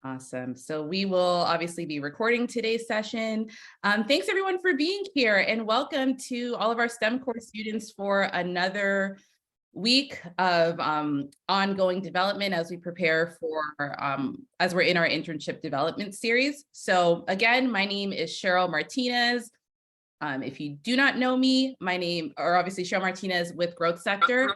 Awesome. So we will obviously be recording today's session. Thanks everyone for being here, and welcome to all of our STEM core students for another week of ongoing development as we prepare for, as we're in our internship development series. So again, my name is Cheryl Martinez. If you do not know me, my name, or obviously Cheryl Martinez with Growth Sector.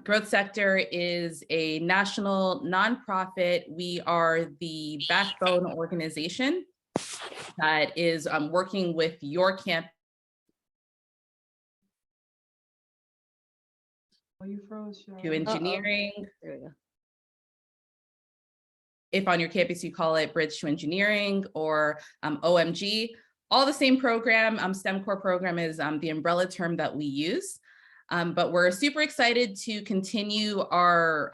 Growth Sector is a national nonprofit. We are the backbone organization that is working with your campus. Oh, you froze, Cheryl. To engineering. There we go. If on your campus you call it Bridge to Engineering or OMG, all the same program. STEM core program is the umbrella term that we use. But we're super excited to continue our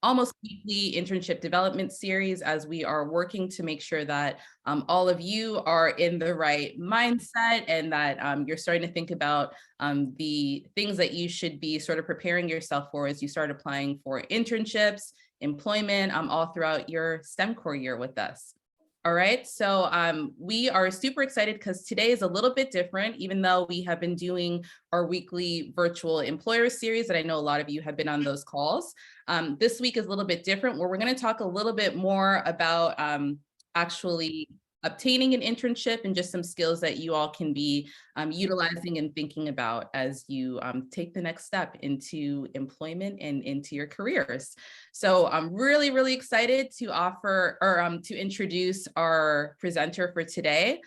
almost weekly internship development series as we are working to make sure that all of you are in the right mindset and that you're starting to think about the things that you should be sort of preparing yourself for as you start applying for internships, employment, all throughout your STEM core year with us. All right, so we are super excited because today is a little bit different, even though we have been doing our weekly virtual employer series that I know a lot of you have been on those calls. This week is a little bit different, where we're going to talk a little bit more about actually obtaining an internship and just some skills that you all can be utilizing and thinking about as you take the next step into employment and into your careers. So I'm really, really excited to offer or to introduce our presenter for today.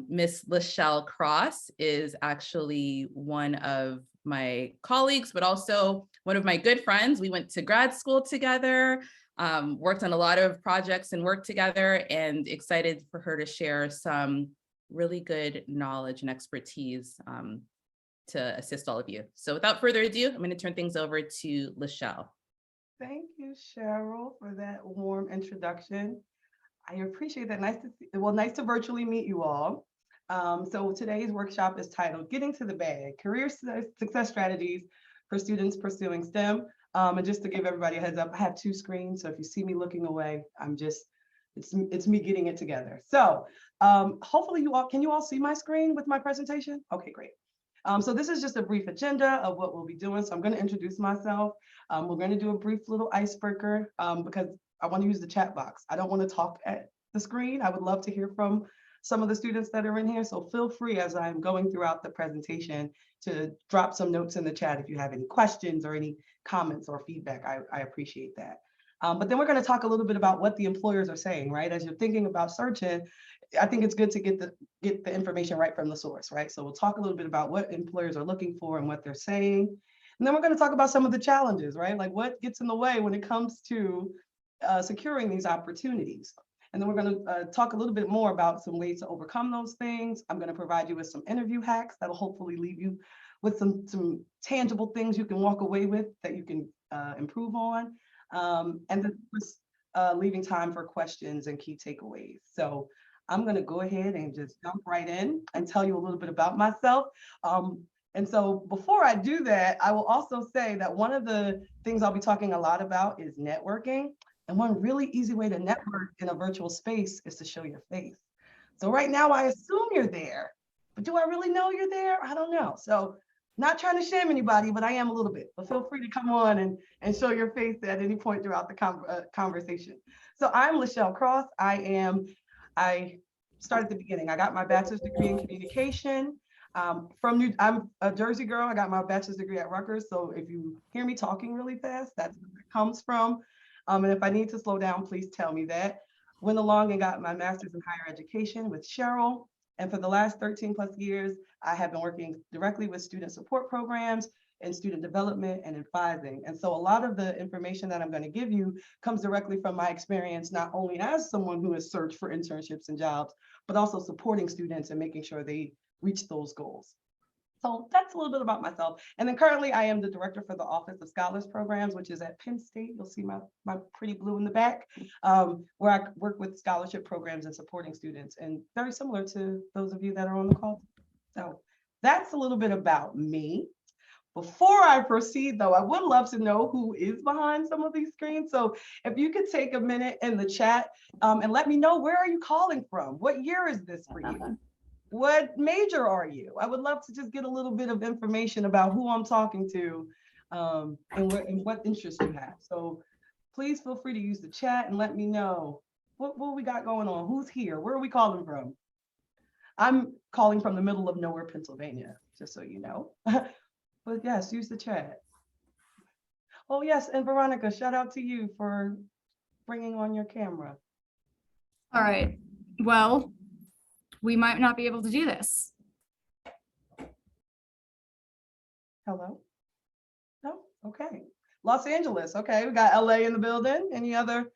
Miss Lachelle Cross is actually one of my colleagues, but also one of my good friends. We went to grad school together. Worked on a lot of projects and work together, and excited for her to share some really good knowledge and expertise to assist all of you. So without further ado, I'm going to turn things over to Lachelle. Thank you, Cheryl, for that warm introduction. I appreciate that. Nice to virtually meet you all. So today's workshop is titled Getting to the Bag, Career Success Strategies for Students Pursuing STEM. And just to give everybody a heads up, I have two screens. So if you see me looking away, it's me getting it together. So hopefully can you all see my screen with my presentation? Okay, great. So this is just a brief agenda of what we'll be doing. So I'm going to introduce myself. We're going to do a brief little icebreaker because I want to use the chat box. I don't want to talk at the screen. I would love to hear from some of the students that are in here. So feel free as I'm going throughout the presentation to drop some notes in the chat if you have any questions or any comments or feedback. I appreciate that. But then we're going to talk a little bit about what the employers are saying, right? As you're thinking about searching, I think it's good to get the information right from the source, right? So we'll talk a little bit about what employers are looking for and what they're saying. And then we're going to talk about some of the challenges, right? Like what gets in the way when it comes to securing these opportunities. And then we're going to talk a little bit more about some ways to overcome those things. I'm going to provide you with some interview hacks that'll hopefully leave you with some tangible things you can walk away with that you can improve on. And then leaving time for questions and key takeaways. So I'm going to go ahead and just jump right in and tell you a little bit about myself. And so before I do that, I will also say that one of the things I'll be talking a lot about is networking. And one really easy way to network in a virtual space is to show your face. So right now, I assume you're there, but do I really know you're there? I don't know. So not trying to shame anybody, but I am a little bit. But feel free to come on and show your face at any point throughout the conversation. So I'm Lachelle Cross. I started at the beginning. I got my bachelor's degree in communication. I'm a Jersey girl. I got my bachelor's degree at Rutgers. So if you hear me talking really fast, that's where it comes from. And if I need to slow down, please tell me that. Went along and got my master's in higher education with Cheryl. And for the last 13 plus years, I have been working directly with student support programs and student development and advising. And so a lot of the information that I'm going to give you comes directly from my experience, not only as someone who has searched for internships and jobs, but also supporting students and making sure they reach those goals. So that's a little bit about myself. And then currently I am the director for the Office of Scholars Programs, which is at Penn State. You'll see my pretty blue in the back, where I work with scholarship programs and supporting students, and very similar to those of you that are on the call. So that's a little bit about me. Before I proceed, though, I would love to know who is behind some of these screens. So if you could take a minute in the chat and let me know, where are you calling from? What year is this for you? What major are you? I would love to just get a little bit of information about who I'm talking to and what interests you have. So please feel free to use the chat and let me know what we got going on. Who's here? Where are we calling from? I'm calling from the middle of nowhere, Pennsylvania, just so you know. But yes, use the chat. Oh yes, and Veronica, shout out to you for bringing on your camera. All right, well, we might not be able to do this. Hello? No? Okay. Los Angeles, okay, we got LA in the building. Any other?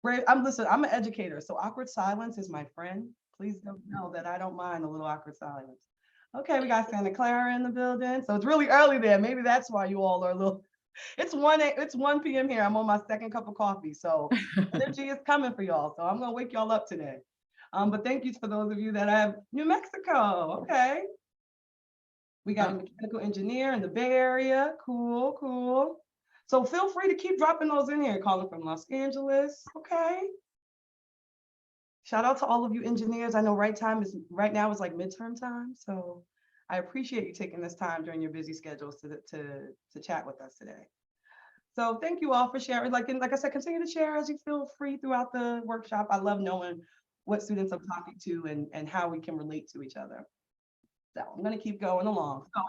I'm an educator, so awkward silence is my friend. Please don't know that I don't mind a little awkward silence. Okay, we got Santa Clara in the building. So it's really early there. Maybe that's why you all are a little, it's 1 p.m. here. I'm on my second cup of coffee. So energy is coming for y'all. So I'm gonna wake y'all up today. But thank you for those of you that have New Mexico. Okay. We got a mechanical engineer in the Bay Area. Cool, cool. So feel free to keep dropping those in here, calling from Los Angeles. Okay. Shout out to all of you engineers. I know right now is like midterm time. So I appreciate you taking this time during your busy schedules to chat with us today. So thank you all for sharing. Like I said, continue to share as you feel free throughout the workshop. I love knowing what students I'm talking to and how we can relate to each other. So I'm going to keep going along. So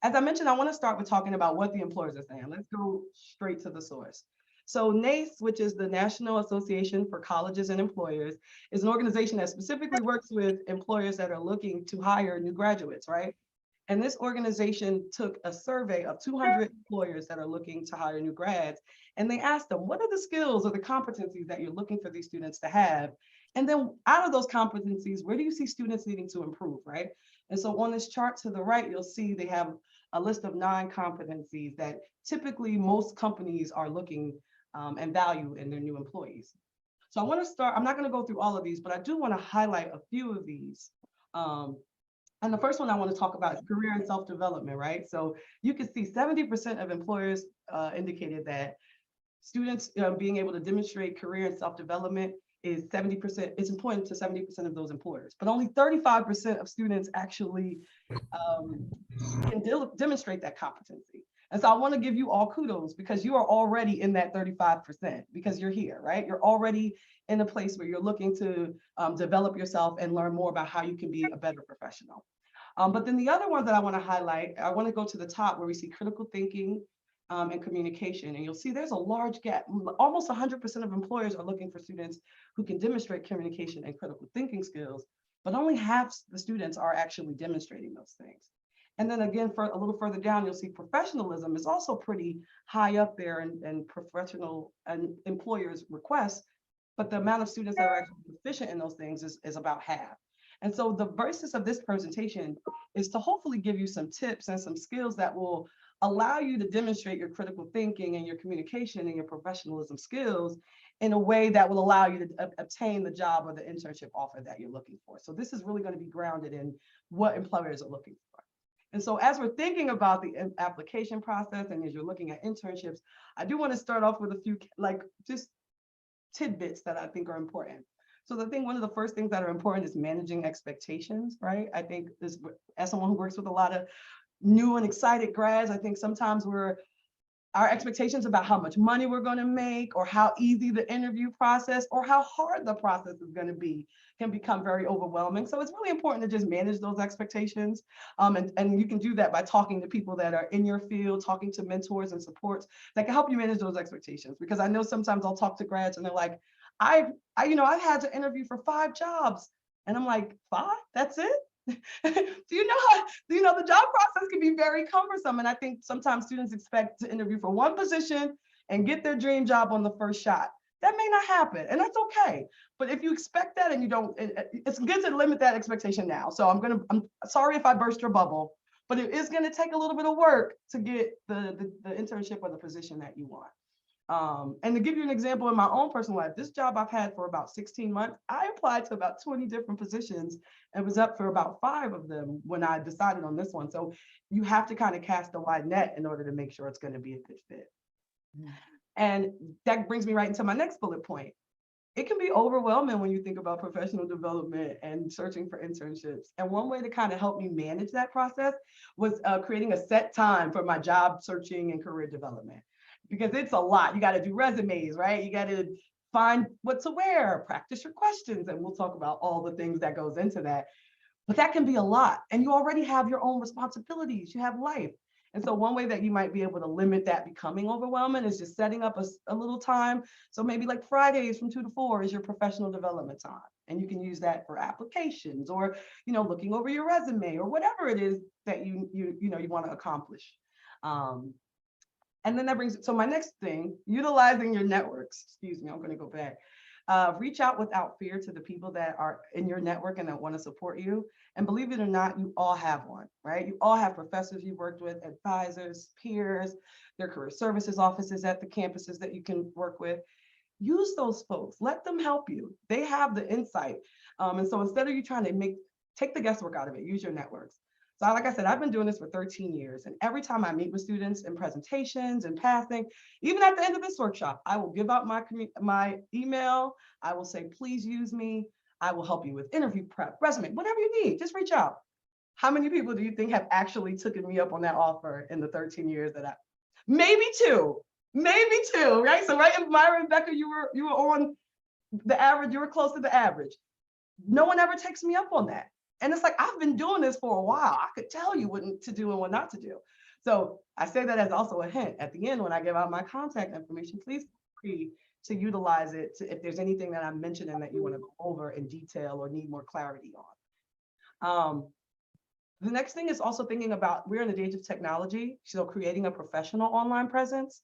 as I mentioned, I want to start with talking about what the employers are saying. Let's go straight to the source. So NACE, which is the National Association for Colleges and Employers, is an organization that specifically works with employers that are looking to hire new graduates, right? And this organization took a survey of 200 employers that are looking to hire new grads, and they asked them, what are the skills or the competencies that you're looking for these students to have? And then out of those competencies, where do you see students needing to improve, right? And so on this chart to the right, you'll see they have a list of 9 competencies that typically most companies are looking and value in their new employees. So I want to start, I'm not going to go through all of these, but I do want to highlight a few of these. And the first one I want to talk about is career and self-development, right? So you can see 70% of employers indicated that students being able to demonstrate career and self-development is 70%, it's important to 70% of those employers, but only 35% of students actually can demonstrate that competency. And so I want to give you all kudos because you are already in that 35% because you're here, right? You're already in a place where you're looking to develop yourself and learn more about how you can be a better professional. But then the other ones that I want to highlight, I want to go to the top where we see critical thinking and communication. And you'll see there's a large gap. Almost 100% of employers are looking for students who can demonstrate communication and critical thinking skills, but only half the students are actually demonstrating those things. And then again, for a little further down, you'll see professionalism is also pretty high up there in professional and employers' requests, but the amount of students that are actually proficient in those things is about half. And so the basis of this presentation is to hopefully give you some tips and some skills that will allow you to demonstrate your critical thinking and your communication and your professionalism skills in a way that will allow you to obtain the job or the internship offer that you're looking for. So this is really going to be grounded in what employers are looking for. And so as we're thinking about the application process and as you're looking at internships, I do want to start off with a few just tidbits that I think are important. So one of the first things that are important is managing expectations, right? I think this, as someone who works with a lot of new and excited grads, I think sometimes our expectations about how much money we're going to make or how easy the interview process or how hard the process is going to be can become very overwhelming. So it's really important to just manage those expectations. And you can do that by talking to people that are in your field, talking to mentors and supports that can help you manage those expectations. Because I know sometimes I'll talk to grads and they're like, I've had to interview for 5 jobs. And I'm like, 5? That's it? Do you know the job process can be very cumbersome, and I think sometimes students expect to interview for one position and get their dream job on the first shot. That may not happen, and that's okay. But if you expect that and you don't, it's good to limit that expectation now. So I'm sorry if I burst your bubble, but it is going to take a little bit of work to get the internship or the position that you want. And to give you an example in my own personal life, this job I've had for about 16 months, I applied to about 20 different positions and was up for about 5 of them when I decided on this one. So you have to kind of cast a wide net in order to make sure it's going to be a good fit. And that brings me right into my next bullet point. It can be overwhelming when you think about professional development and searching for internships. And one way to kind of help me manage that process was creating a set time for my job searching and career development, because it's a lot. You got to do resumes, right? You got to find what to wear, practice your questions, and we'll talk about all the things that goes into that. But that can be a lot. And you already have your own responsibilities. You have life. And so one way that you might be able to limit that becoming overwhelming is just setting up a little time. So maybe like Fridays from 2 to 4 is your professional development time. And you can use that for applications or, looking over your resume or whatever it is that you want to accomplish. And then that brings, so my next thing, utilizing your networks. Excuse me, I'm going to go back. Reach out without fear to the people that are in your network and that want to support you. And believe it or not, you all have one, right? You all have professors you worked with, advisors, peers, their career services offices at the campuses that you can work with. Use those folks, let them help you. They have the insight. And so instead of you trying to take the guesswork out of it, use your networks. So like I said, I've been doing this for 13 years. And every time I meet with students in presentations and passing, even at the end of this workshop, I will give out my email. I will say, please use me. I will help you with interview prep, resume, whatever you need, just reach out. How many people do you think have actually taken me up on that offer in the 13 years that maybe two, right? So right, Myra and Becca, you were on the average, you were close to the average. No one ever takes me up on that. And it's like, I've been doing this for a while. I could tell you what to do and what not to do. So I say that as also a hint. At the end, when I give out my contact information, please feel free to utilize it if there's anything that I'm mentioning that you want to go over in detail or need more clarity on. The next thing is also thinking about, we're in the age of technology, so creating a professional online presence.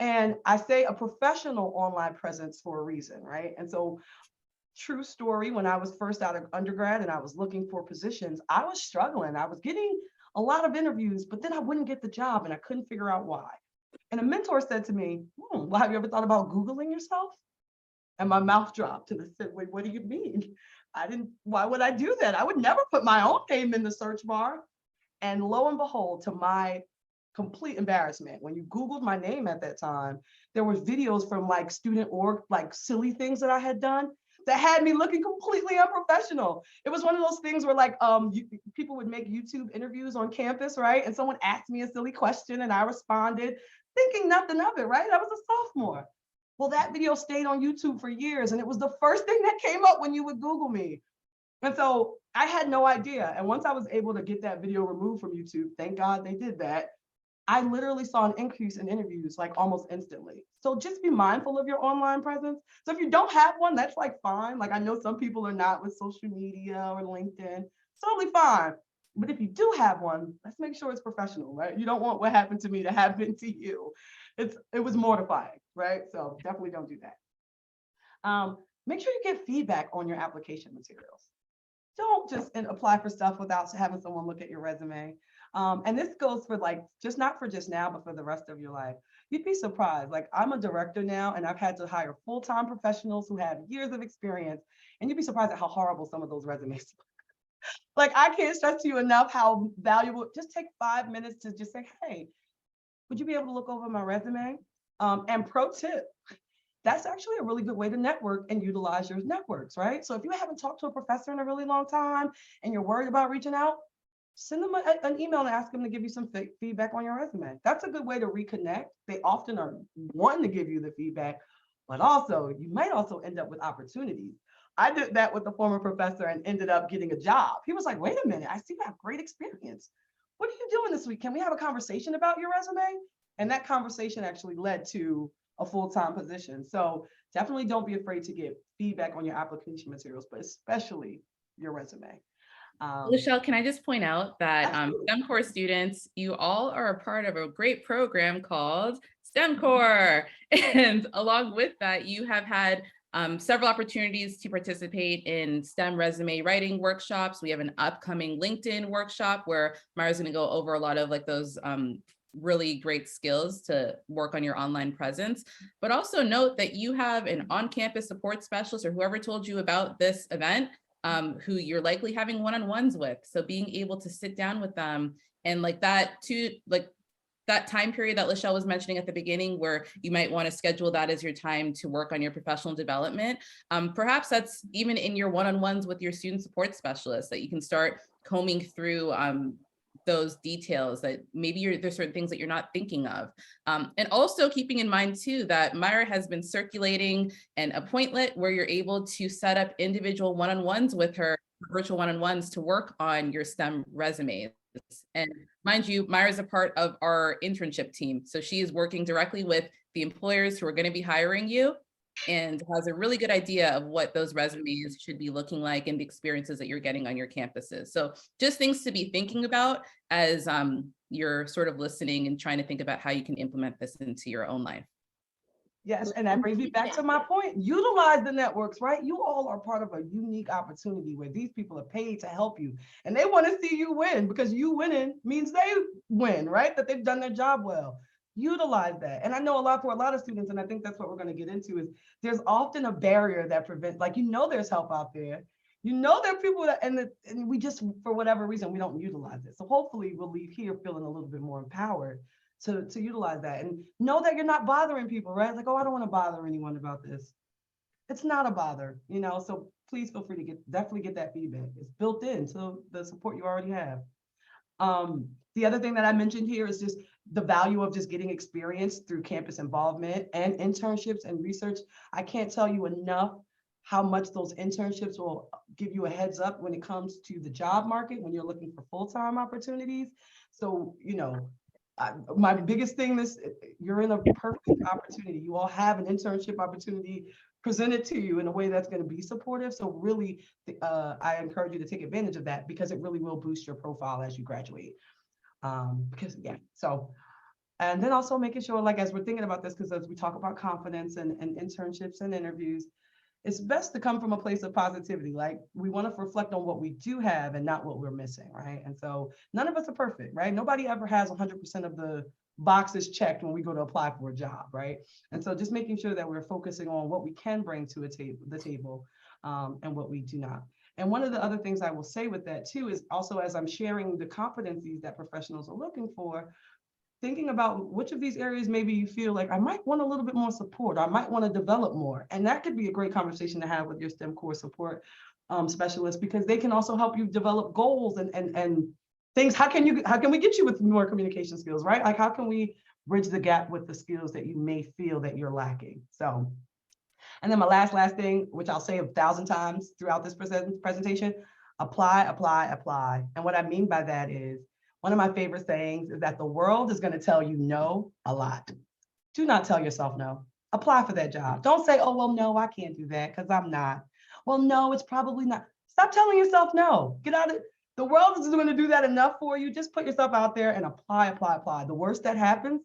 And I say a professional online presence for a reason, right? And so true story, when I was first out of undergrad and I was looking for positions, I was struggling. I was getting a lot of interviews, but then I wouldn't get the job and I couldn't figure out why. And a mentor said to me, well, have you ever thought about Googling yourself? And my mouth dropped and I said, wait, what do you mean? Why would I do that? I would never put my own name in the search bar. And lo and behold, to my complete embarrassment, when you Googled my name at that time, there were videos from like student org, like silly things that I had done that had me looking completely unprofessional. It was one of those things where like people would make YouTube interviews on campus, right? And someone asked me a silly question and I responded thinking nothing of it, right? I was a sophomore. Well, that video stayed on YouTube for years and it was the first thing that came up when you would Google me. And so I had no idea. And once I was able to get that video removed from YouTube, thank God they did that, I literally saw an increase in interviews like almost instantly. So just be mindful of your online presence. So if you don't have one, that's like fine. Like I know some people are not with social media or LinkedIn, totally fine. But if you do have one, let's make sure it's professional, right? You don't want what happened to me to happen to you. It was mortifying, right? So definitely don't do that. Make sure you get feedback on your application materials. Don't just apply for stuff without having someone look at your resume. And this goes for like, not for just now, but for the rest of your life. You'd be surprised. Like I'm a director now and I've had to hire full-time professionals who have years of experience. And you'd be surprised at how horrible some of those resumes look. Like I can't stress to you enough how valuable, just take 5 minutes to just say, hey, would you be able to look over my resume? And pro tip, that's actually a really good way to network and utilize your networks, right? So if you haven't talked to a professor in a really long time and you're worried about reaching out, send them an email and ask them to give you some feedback on your resume. That's a good way to reconnect. They often are wanting to give you the feedback, but also you might also end up with opportunities. I did that with a former professor and ended up getting a job. He was like, wait a minute, I see you have great experience. What are you doing this week? Can we have a conversation about your resume? And that conversation actually led to a full-time position. So definitely don't be afraid to get feedback on your application materials, but especially your resume. Michelle, can I just point out that Absolutely. STEM Core students, you all are a part of a great program called STEM Core. And along with that, you have had several opportunities to participate in STEM resume writing workshops. We have an upcoming LinkedIn workshop where Myra's going to go over a lot of like those really great skills to work on your online presence. But also note that you have an on-campus support specialist or whoever told you about this event, who you're likely having one-on-ones with. So being able to sit down with them and like that too, like that time period that Lachelle was mentioning at the beginning, where you might want to schedule that as your time to work on your professional development. Perhaps that's even in your one-on-ones with your student support specialist, that you can start combing through those details that maybe there's certain things that you're not thinking of. And also keeping in mind too, that Myra has been circulating an appointlet where you're able to set up individual one-on-ones with her, virtual one-on-ones, to work on your STEM resumes. And mind you, Myra is a part of our internship team. So she is working directly with the employers who are going to be hiring you and has a really good idea of what those resumes should be looking like and the experiences that you're getting on your campuses. So just things to be thinking about as you're sort of listening and trying to think about how you can implement this into your own life. Yes, and that brings me back to my point. Utilize the networks, right? You all are part of a unique opportunity where these people are paid to help you, and they want to see you win, because you winning means they win, right? That they've done their job well. Utilize that. And I know for a lot of students, and I think that's what we're going to get into, is there's often a barrier that prevents, like, there's help out there. There are people that, and we just, for whatever reason, we don't utilize it. So hopefully we'll leave here feeling a little bit more empowered to utilize that, and know that you're not bothering people, right? Like, oh, I don't want to bother anyone about this. It's not a bother, so please feel free to definitely get that feedback. It's built into the support you already have. The other thing that I mentioned here is just the value of just getting experience through campus involvement and internships and research. I can't tell you enough how much those internships will give you a heads up when it comes to the job market, when you're looking for full-time opportunities. So, my biggest thing you're in a perfect opportunity. You all have an internship opportunity presented to you in a way that's going to be supportive. So really, I encourage you to take advantage of that, because it really will boost your profile as you graduate. And then also making sure, like, as we're thinking about this, because as we talk about confidence and internships and interviews, it's best to come from a place of positivity. Like, we want to reflect on what we do have and not what we're missing, right? And so none of us are perfect, right? Nobody ever has 100% of the boxes checked when we go to apply for a job, right? And so just making sure that we're focusing on what we can bring to the table and what we do not. And one of the other things I will say with that too is also, as I'm sharing the competencies that professionals are looking for, thinking about which of these areas maybe you feel like I might want a little bit more support, or I might want to develop more. And that could be a great conversation to have with your STEM core support specialist, because they can also help you develop goals and things. How can we get you with more communication skills, right? Like, how can we bridge the gap with the skills that you may feel that you're lacking? So, and then my last thing, which I'll say 1,000 times throughout this presentation, apply, apply, apply. And what I mean by that is, one of my favorite sayings is that the world is going to tell you no a lot. Do not tell yourself no. Apply for that job. Don't say, oh, well, no, I can't do that because I'm not. Well, no, it's probably not. Stop telling yourself no. Get out of it. The world is going to do that enough for you. Just put yourself out there and apply, apply, apply. The worst that happens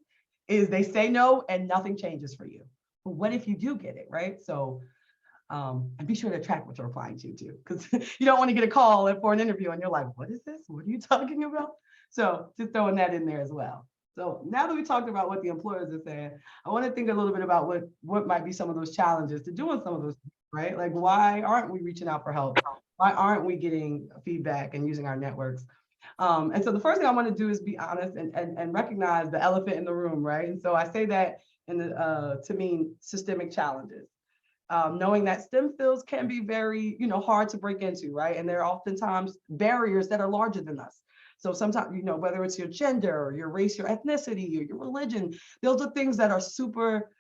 is they say no and nothing changes for you. But what if you do get it, right? So, and be sure to track what you're applying to too, because you don't want to get a call for an interview and you're like, what is this? What are you talking about? So just throwing that in there as well. So now that we talked about what the employers are saying, I want to think a little bit about what might be some of those challenges to doing some of those things, right? Like, why aren't we reaching out for help? Why aren't we getting feedback and using our networks? And so the first thing I want to do is be honest and recognize the elephant in the room, right? And so I say that to mean systemic challenges. Knowing that STEM fields can be very, hard to break into, right? And there are oftentimes barriers that are larger than us. So sometimes, whether it's your gender, or your race, your ethnicity, or your religion, those are things that are super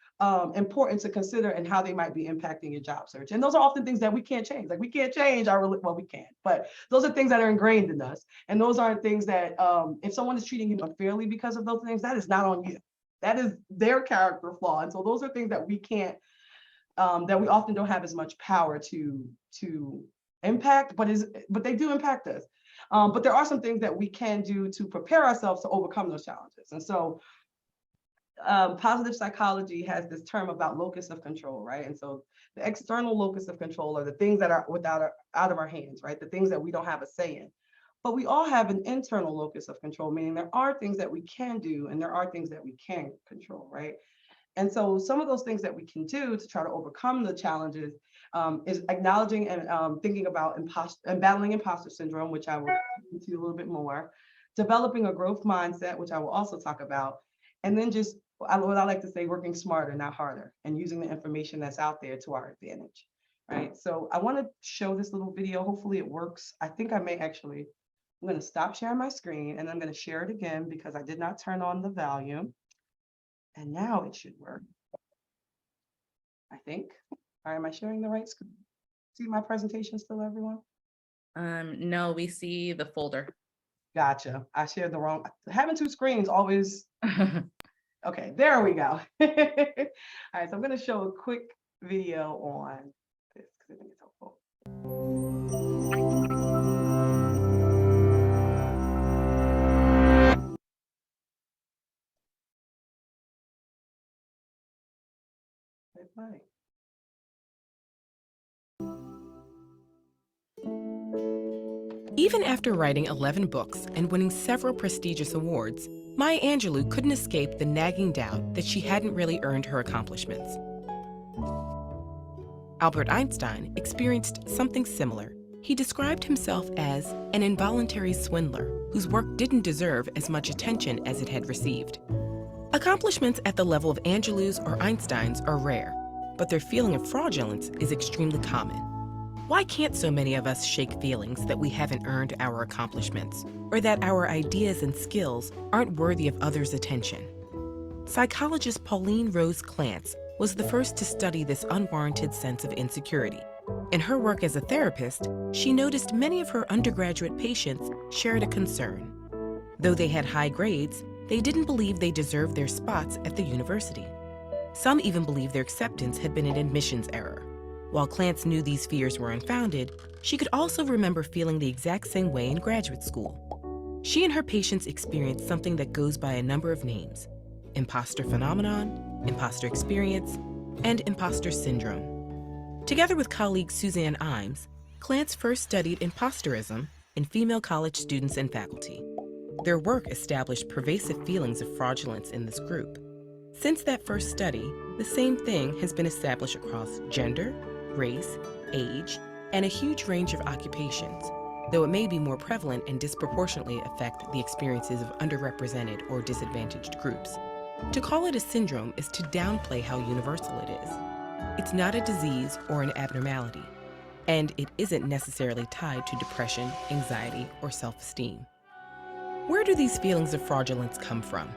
important to consider and how they might be impacting your job search. And those are often things that we can't change. Like, we can't change well, we can, but those are things that are ingrained in us. And those aren't things that if someone is treating you unfairly because of those things, that is not on you. That is their character flaw. And so those are things that we can't, that we often don't have as much power to impact, but they do impact us. But there are some things that we can do to prepare ourselves to overcome those challenges. And so positive psychology has this term about locus of control, right? And so the external locus of control are the things that are out of our hands, right? The things that we don't have a say in. but we all have an internal locus of control, meaning there are things that we can do and there are things that we can control, right? And so some of those things that we can do to try to overcome the challenges is acknowledging and thinking about battling imposter syndrome, which I will get into a little bit more, developing a growth mindset, which I will also talk about, and then just what I like to say, working smarter, not harder, and using the information that's out there to our advantage, right? So I want to show this little video. Hopefully it works. I think I may actually, I'm going to stop sharing my screen and I'm going to share it again because I did not turn on the volume. And now it should work, I think. All right, am I sharing the right screen? See my presentation still, everyone? No, we see the folder. Gotcha. I shared the wrong, having two screens always. Okay, there we go. All right, so I'm going to show a quick video on this because I think it's helpful. Right. Even after writing 11 books and winning several prestigious awards, Maya Angelou couldn't escape the nagging doubt that she hadn't really earned her accomplishments. Albert Einstein experienced something similar. He described himself as an involuntary swindler whose work didn't deserve as much attention as it had received. Accomplishments at the level of Angelou's or Einstein's are rare, but their feeling of fraudulence is extremely common. Why can't so many of us shake feelings that we haven't earned our accomplishments, or that our ideas and skills aren't worthy of others' attention? Psychologist Pauline Rose Clance was the first to study this unwarranted sense of insecurity. In her work as a therapist, she noticed many of her undergraduate patients shared a concern. Though they had high grades, they didn't believe they deserved their spots at the university. Some even believed their acceptance had been an admissions error. While Clance knew these fears were unfounded, she could also remember feeling the exact same way in graduate school. She and her patients experienced something that goes by a number of names: imposter phenomenon, imposter experience, and imposter syndrome. Together with colleague Suzanne Imes, Clance first studied imposterism in female college students and faculty. Their work established pervasive feelings of fraudulence in this group. Since that first study, the same thing has been established across gender, race, age, and a huge range of occupations, though it may be more prevalent and disproportionately affect the experiences of underrepresented or disadvantaged groups. To call it a syndrome is to downplay how universal it is. It's not a disease or an abnormality, and it isn't necessarily tied to depression, anxiety, or self-esteem. Where do these feelings of fraudulence come from?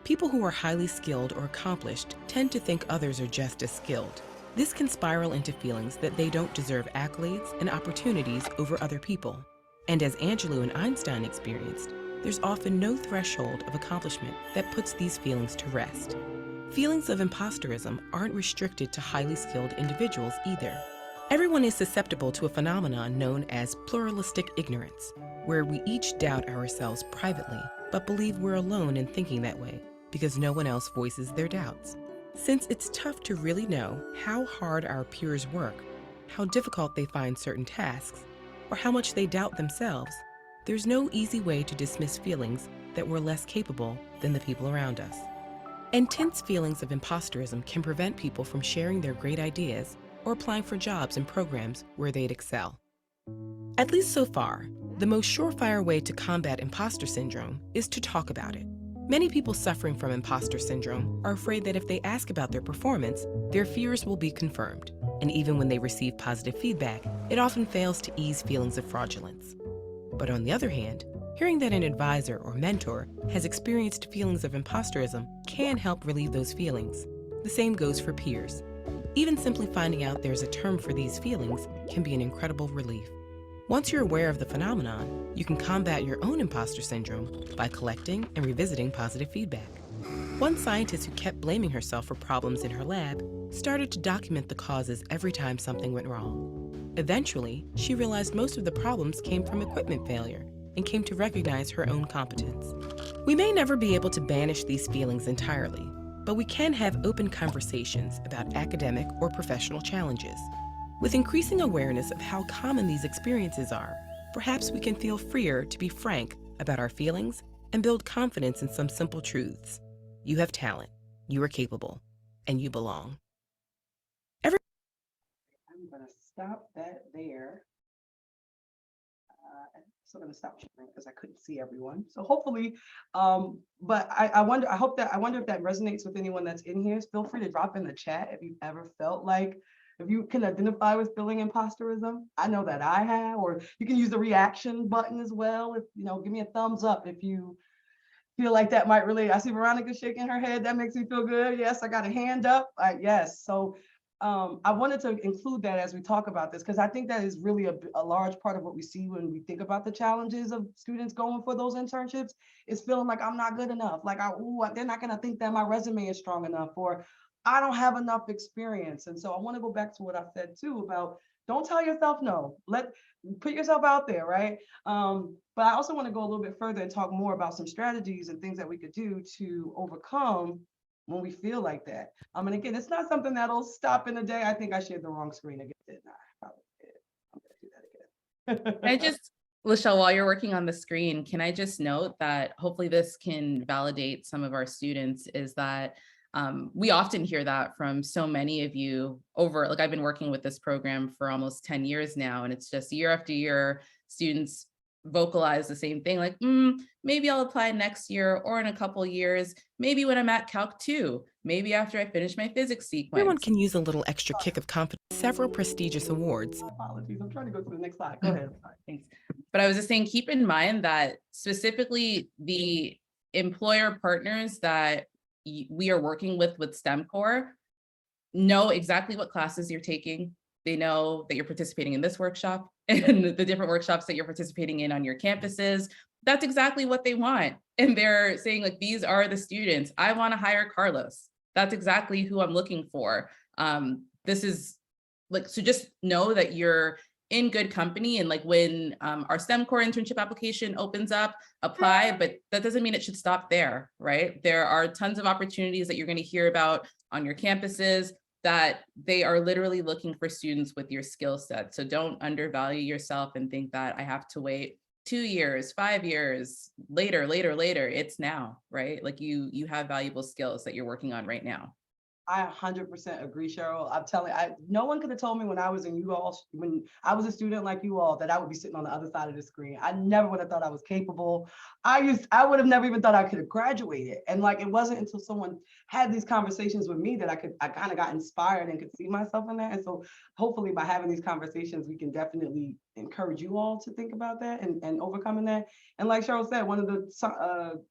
People who are highly skilled or accomplished tend to think others are just as skilled. This can spiral into feelings that they don't deserve accolades and opportunities over other people. And as Angelou and Einstein experienced, there's often no threshold of accomplishment that puts these feelings to rest. Feelings of imposterism aren't restricted to highly skilled individuals either. Everyone is susceptible to a phenomenon known as pluralistic ignorance, where we each doubt ourselves privately, but believe we're alone in thinking that way because no one else voices their doubts. Since it's tough to really know how hard our peers work, how difficult they find certain tasks, or how much they doubt themselves, there's no easy way to dismiss feelings that we're less capable than the people around us. Intense feelings of imposterism can prevent people from sharing their great ideas or applying for jobs and programs where they'd excel. At least so far, the most surefire way to combat imposter syndrome is to talk about it. Many people suffering from imposter syndrome are afraid that if they ask about their performance, their fears will be confirmed. And even when they receive positive feedback, it often fails to ease feelings of fraudulence. But on the other hand, hearing that an advisor or mentor has experienced feelings of imposterism can help relieve those feelings. The same goes for peers. Even simply finding out there's a term for these feelings can be an incredible relief. Once you're aware of the phenomenon, you can combat your own imposter syndrome by collecting and revisiting positive feedback. One scientist who kept blaming herself for problems in her lab started to document the causes every time something went wrong. Eventually, she realized most of the problems came from equipment failure and came to recognize her own competence. We may never be able to banish these feelings entirely, but we can have open conversations about academic or professional challenges. With increasing awareness of how common these experiences are, perhaps we can feel freer to be frank about our feelings and build confidence in some simple truths. You have talent, you are capable, and you belong. I'm going to stop that there. I'm still going to stop sharing because I couldn't see everyone. So hopefully, but I wonder if that resonates with anyone that's in here. Feel free to drop in the chat if you've ever felt like, if you can identify with feeling imposterism. I know that I have, or you can use the reaction button as well. If, give me a thumbs up if you feel like that might relate. I see Veronica shaking her head. That makes me feel good. Yes, I got a hand up. Yes. So I wanted to include that as we talk about this, because I think that is really a large part of what we see when we think about the challenges of students going for those internships, is feeling like I'm not good enough. Like, they're not going to think that my resume is strong enough, or I don't have enough experience. And so I want to go back to what I said too about, don't tell yourself no. Put yourself out there, right? But I also want to go a little bit further and talk more about some strategies and things that we could do to overcome when we feel like that. And again, it's not something that'll stop in a day. I think I shared the wrong screen again, didn't I? Probably did. I'm gonna do that again. I just, Lachelle, while you're working on the screen, can I just note that hopefully this can validate some of our students, is that we often hear that from so many of you like I've been working with this program for almost 10 years now, and it's just year after year, students vocalize the same thing, like, maybe I'll apply next year or in a couple years, maybe when I'm at Calc 2, maybe after I finish my physics sequence. Everyone can use a little extra kick of confidence. Several prestigious awards. Apologies, I'm trying to go to the next slide. Go ahead. Thanks. But I was just saying, keep in mind that specifically the employer partners that we are working with STEM Core know exactly what classes you're taking. They know that you're participating in this workshop and the different workshops that you're participating in on your campuses. That's exactly what they want. And they're saying, like, these are the students. I want to hire Carlos. That's exactly who I'm looking for. This is like, so just know that you're in good company. And like when our STEM Core internship application opens up, apply, but that doesn't mean it should stop there, right? There are tons of opportunities that you're going to hear about on your campuses, that they are literally looking for students with your skill set. So don't undervalue yourself and think that I have to wait 2 years, 5 years, later. It's now, right? Like you have valuable skills that you're working on right now. I 100% agree, Cheryl. I'm telling you, no one could have told me when I was in you all, when I was a student like you all, that I would be sitting on the other side of the screen. I never would have thought I was capable. I would have never even thought I could have graduated. And like, it wasn't until someone had these conversations with me that I kind of got inspired and could see myself in that. And so hopefully by having these conversations, we can definitely encourage you all to think about that and overcoming that. And like Cheryl said, one of the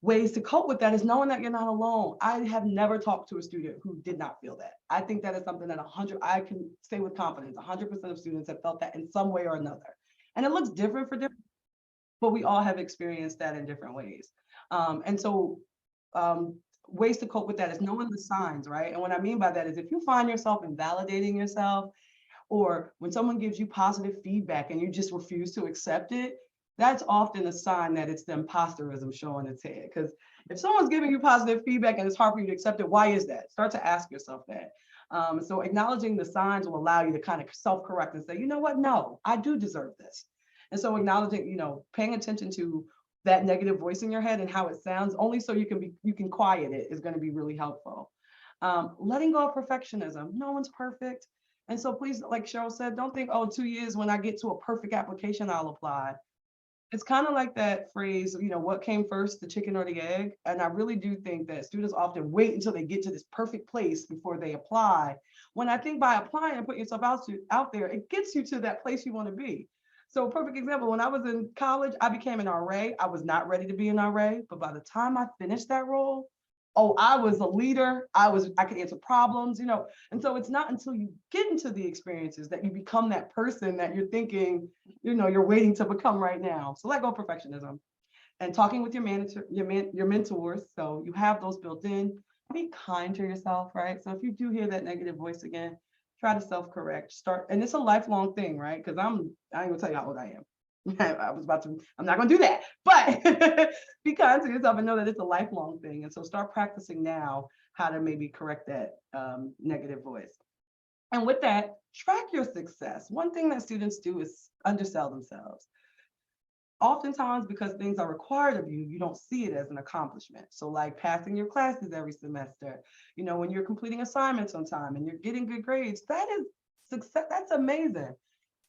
ways to cope with that is knowing that you're not alone. I have never talked to a student who did not feel that. I think that is something that I can say with confidence, 100% of students have felt that in some way or another. And it looks different for different, but we all have experienced that in different ways. And so ways to cope with that is knowing the signs, right? And what I mean by that is if you find yourself invalidating yourself, or when someone gives you positive feedback and you just refuse to accept it, that's often a sign that it's the imposterism showing its head. Because if someone's giving you positive feedback and it's hard for you to accept it, why is that? Start to ask yourself that. So acknowledging the signs will allow you to kind of self-correct and say, you know what, no, I do deserve this. And so acknowledging, paying attention to that negative voice in your head and how it sounds, only so you can quiet it, is going to be really helpful. Letting go of perfectionism. No one's perfect. And so please, like Cheryl said, don't think, 2 years, when I get to a perfect application, I'll apply. It's kind of like that phrase, what came first, the chicken or the egg? And I really do think that students often wait until they get to this perfect place before they apply. When I think by applying and putting yourself out there, it gets you to that place you want to be. So perfect example, when I was in college, I became an RA. I was not ready to be an RA, but by the time I finished that role, I was a leader. I could answer problems, and so it's not until you get into the experiences that you become that person that you're thinking, you're waiting to become right now. So let go of perfectionism and talking with your manager, your mentors. So you have those built in. Be kind to yourself, right? So if you do hear that negative voice again, try to self-correct. And it's a lifelong thing, right? Because I ain't gonna tell you how old I am. I'm not gonna do that, but be kind to yourself and know that it's a lifelong thing. And so start practicing now how to maybe correct that negative voice. And with that, track your success. One thing that students do is undersell themselves. Oftentimes, because things are required of you, you don't see it as an accomplishment. So like passing your classes every semester, when you're completing assignments on time and you're getting good grades, that is success. That's amazing.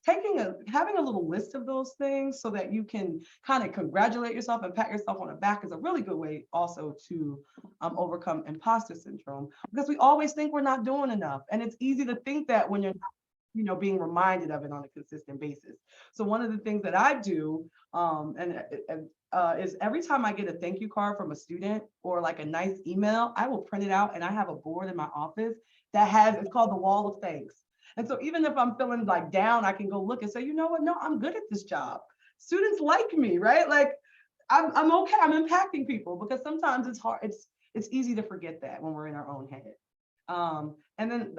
Having a little list of those things so that you can kind of congratulate yourself and pat yourself on the back is a really good way also to overcome imposter syndrome, because we always think we're not doing enough. And it's easy to think that when you're not, being reminded of it on a consistent basis. So one of the things that I do is every time I get a thank you card from a student or like a nice email, I will print it out, and I have a board in my office it's called the wall of thanks. And so even if I'm feeling like down, I can go look and say, you know what? No, I'm good at this job. Students like me, right? Like I'm okay. I'm impacting people, because sometimes it's hard. It's easy to forget that when we're in our own head. And then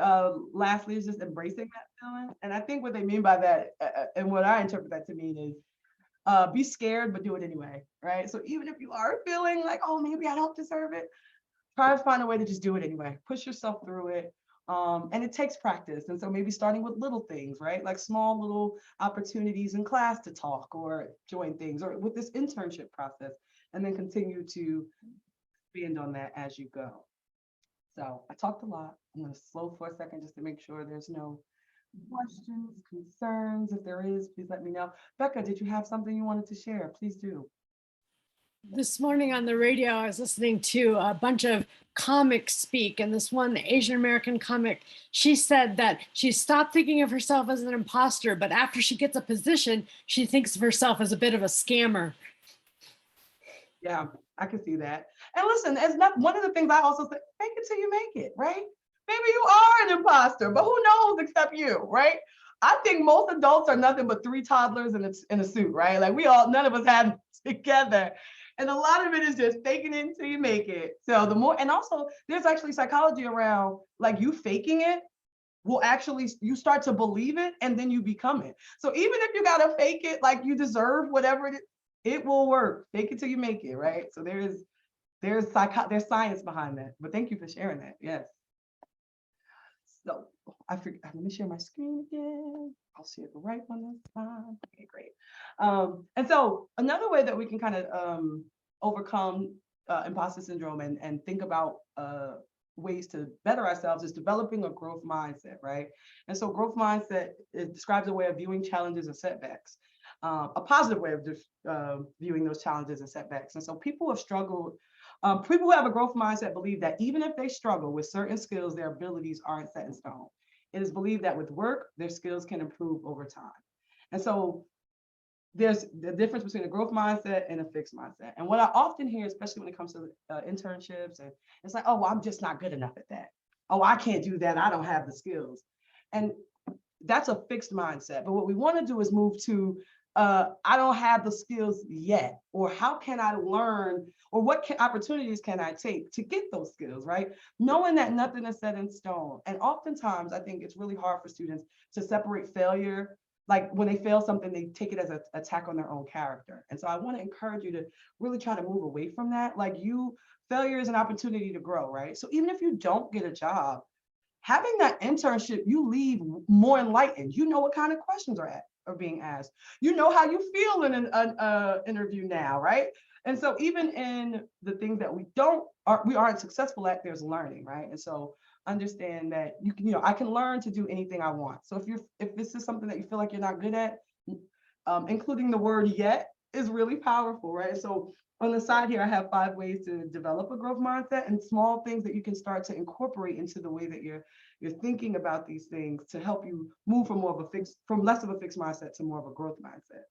lastly is just embracing that feeling. And I think what they mean by that, and what I interpret that to mean is be scared, but do it anyway, right? So even if you are feeling like, oh, maybe I don't deserve it, try to find a way to just do it anyway. Push yourself through it. And it takes practice. And so maybe starting with little things, right? Like small little opportunities in class to talk or join things, or with this internship process, and then continue to expand on that as you go. So I talked a lot. I'm going to slow for a second just to make sure there's no questions, concerns. If there is, please let me know. Becca, did you have something you wanted to share? Please do. This morning on the radio, I was listening to a bunch of comics speak, and this one Asian American comic, she said that she stopped thinking of herself as an imposter, but after she gets a position, she thinks of herself as a bit of a scammer. Yeah, I can see that. And listen, it's not one of the things I also say, fake it till you make it, right? Maybe you are an imposter, but who knows except you, right? I think most adults are nothing but 3 toddlers in a suit, right? Like none of us have it together. And a lot of it is just faking it until you make it. So and also there's actually psychology around like you faking it you start to believe it, and then you become it. So even if you gotta fake it, like you deserve whatever it is, it will work. Fake it till you make it, right? So there's science behind that. But thank you for sharing that. Yes. So let me share my screen again. I'll share the right one this time. Okay, great. And so another way that we can kind of overcome imposter syndrome and think about ways to better ourselves is developing a growth mindset, right? And so growth mindset, it describes a way of viewing challenges and setbacks, a positive way of viewing those challenges and setbacks. And so people who have a growth mindset believe that even if they struggle with certain skills, their abilities aren't set in stone. It is believed that with work, their skills can improve over time. And so there's the difference between a growth mindset and a fixed mindset. And what I often hear, especially when it comes to internships, and it's like, oh, well, I'm just not good enough at that. Oh, I can't do that. I don't have the skills. And that's a fixed mindset. But what we want to do is move to I don't have the skills yet, or how can I learn, or what opportunities can I take to get those skills, right? Knowing that nothing is set in stone. And oftentimes I think it's really hard for students to separate failure. Like when they fail something, they take it as an attack on their own character. And so I want to encourage you to really try to move away from that. Like failure is an opportunity to grow, right? So even if you don't get a job, having that internship, you leave more enlightened. You know what kind of questions are being asked. You know how you feel in an interview now, right? And so even in the things that we aren't successful at, there's learning, right? And so understand that I can learn to do anything I want. So if this is something that you feel like you're not good at, including the word yet is really powerful, right? So on the side here, I have 5 ways to develop a growth mindset and small things that you can start to incorporate into the way that you're thinking about these things to help you move from less of a fixed mindset to more of a growth mindset.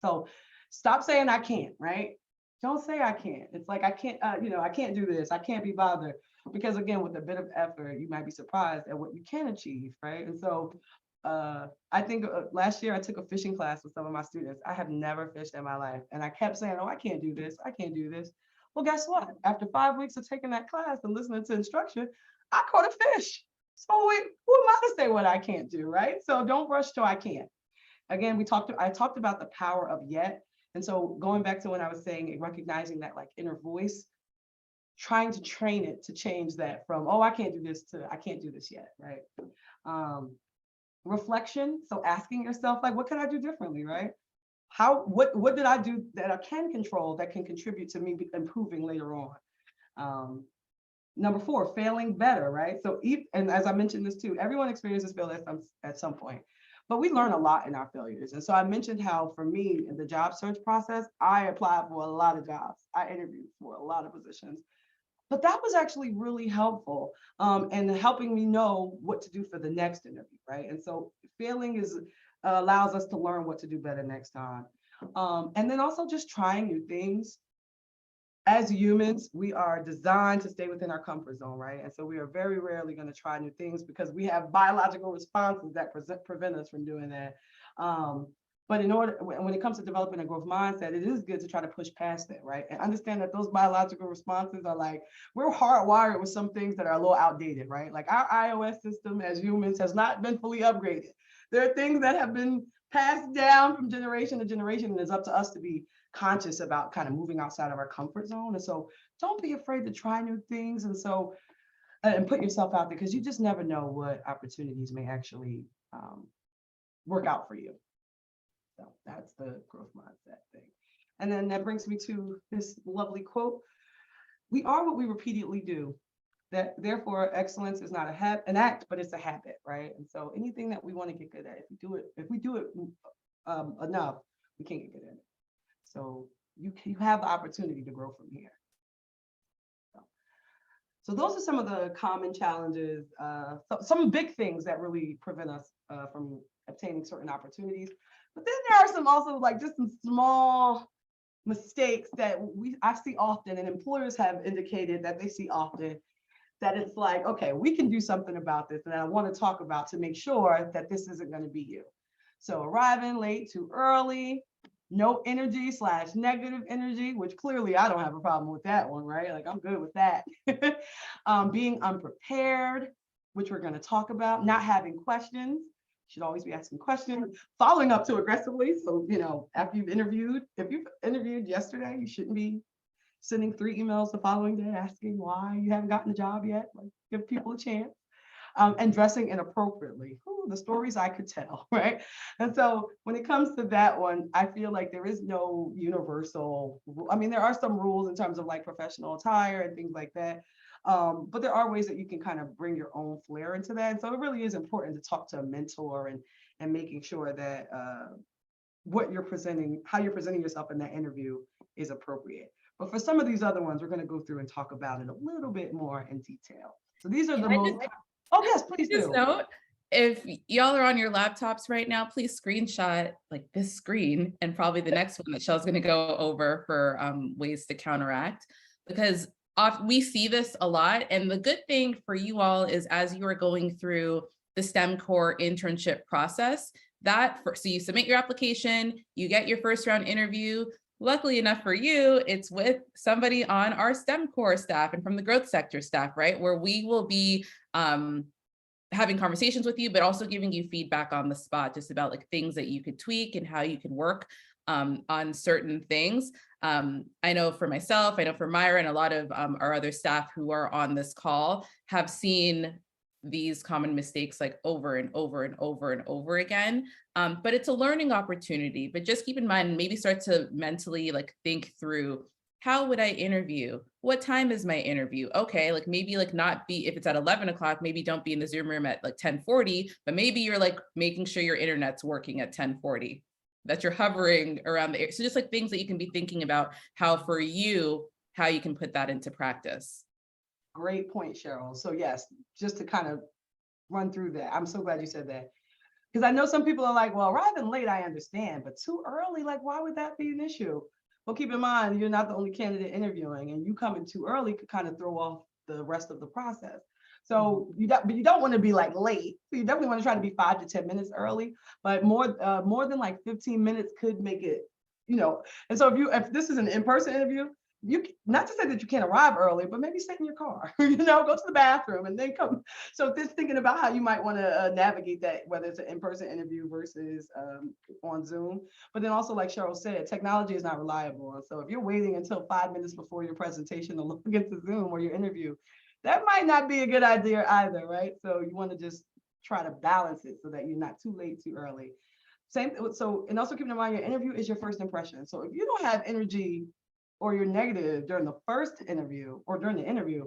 So stop saying I can't, right? Don't say I can't. It's like I can't, I can't do this. I can't be bothered. Because again, with a bit of effort, you might be surprised at what you can achieve, right? And so I think last year I took a fishing class with some of my students. I have never fished in my life. And I kept saying, oh, I can't do this. I can't do this. Well, guess what? After 5 weeks of taking that class and listening to instruction, I caught a fish. So who am I to say what I can't do, right? So don't rush till I can't. Again, I talked about the power of yet. And so going back to when I was saying, recognizing that like inner voice, trying to train it to change that from, oh, I can't do this to I can't do this yet, right? Reflection, so asking yourself, like, what can I do differently, right? What did I do that I can control that can contribute to me improving later on? Number 4, failing better, right? So, and as I mentioned this too, everyone experiences failure at some point, but we learn a lot in our failures. And so I mentioned how for me in the job search process, I applied for a lot of jobs. I interviewed for a lot of positions, but that was actually really helpful and helping me know what to do for the next interview, right? And so failing allows us to learn what to do better next time. And then also just trying new things. As humans, we are designed to stay within our comfort zone, right? And so we are very rarely going to try new things because we have biological responses that prevent us from doing that. But when it comes to developing a growth mindset, it is good to try to push past that, right? And understand that those biological responses are like, we're hardwired with some things that are a little outdated, right? Like our iOS system as humans has not been fully upgraded. There are things that have been passed down from generation to generation, and it's up to us to be conscious about kind of moving outside of our comfort zone. And so don't be afraid to try new things. And so, and put yourself out there, because you just never know what opportunities may actually work out for you. So that's the growth mindset thing. And then that brings me to this lovely quote: "We are what we repeatedly do. That therefore excellence is not an act, but it's a habit," right? And so anything that we want to get good at, if we do it enough, we can get good at it. So you have the opportunity to grow from here. So those are some of the common challenges, some big things that really prevent us from obtaining certain opportunities. But then there are some also like just some small mistakes that I see often, and employers have indicated that they see often, that it's like, okay, we can do something about this, and I want to talk about to make sure that this isn't going to be you. So arriving late, too early, no energy / negative energy, which clearly I don't have a problem with that one, right? Like I'm good with that. Being unprepared, which we're going to talk about, not having questions. You should always be asking questions, following up too aggressively. So, after you've interviewed, if you've interviewed yesterday, you shouldn't be sending 3 emails the following day asking why you haven't gotten the job yet. Like, give people a chance. And dressing inappropriately. Ooh, the stories I could tell, right? And so when it comes to that one, I feel like there is no universal, I mean, there are some rules in terms of like professional attire and things like that. But there are ways that you can kind of bring your own flair into that. And so it really is important to talk to a mentor and making sure that what you're presenting, how you're presenting yourself in that interview is appropriate. But for some of these other ones, we're going to go through and talk about it a little bit more in detail. So these are the most. Oh, yes, please do. Just note, if y'all are on your laptops right now, please screenshot like this screen and probably the next one that Shell's going to go over for ways to counteract, because we see this a lot. And the good thing for you all is as you are going through the STEM core internship process, so you submit your application, you get your first round interview. Luckily enough for you, it's with somebody on our STEM core staff and from the growth sector staff, right? Where we will be having conversations with you, but also giving you feedback on the spot, just about like things that you could tweak and how you could work on certain things. I know for myself, I know for Myra and a lot of our other staff who are on this call have seen these common mistakes like over and over and over and over again. But it's a learning opportunity, but just keep in mind, maybe start to mentally like think through, how would I interview? What time is my interview? Okay, like maybe like not be, if it's at 11 o'clock, maybe don't be in the Zoom room at like 10:40, but maybe you're like making sure your internet's working at 10:40, that you're hovering around the area. So just like things that you can be thinking about how you can put that into practice. Great point, Cheryl. So yes, just to kind of run through that. I'm so glad you said that. Because I know some people are like, well, arriving late, I understand, but too early, like, why would that be an issue? Well, keep in mind, you're not the only candidate interviewing, and you coming too early could kind of throw off the rest of the process. So you don't want to be like late. So you definitely want to try to be 5 to 10 minutes early, but more than like 15 minutes could make it, And so if this is an in-person interview, not to say that you can't arrive early, but maybe sit in your car, go to the bathroom and then come. So just thinking about how you might want to navigate that, whether it's an in-person interview versus on Zoom. But then also, like Cheryl said, technology is not reliable. And so if you're waiting until 5 minutes before your presentation to log into Zoom or your interview, that might not be a good idea either, right? So you want to just try to balance it so that you're not too late, too early. And also keeping in mind your interview is your first impression. So if you don't have energy or you're negative during the first interview or during the interview,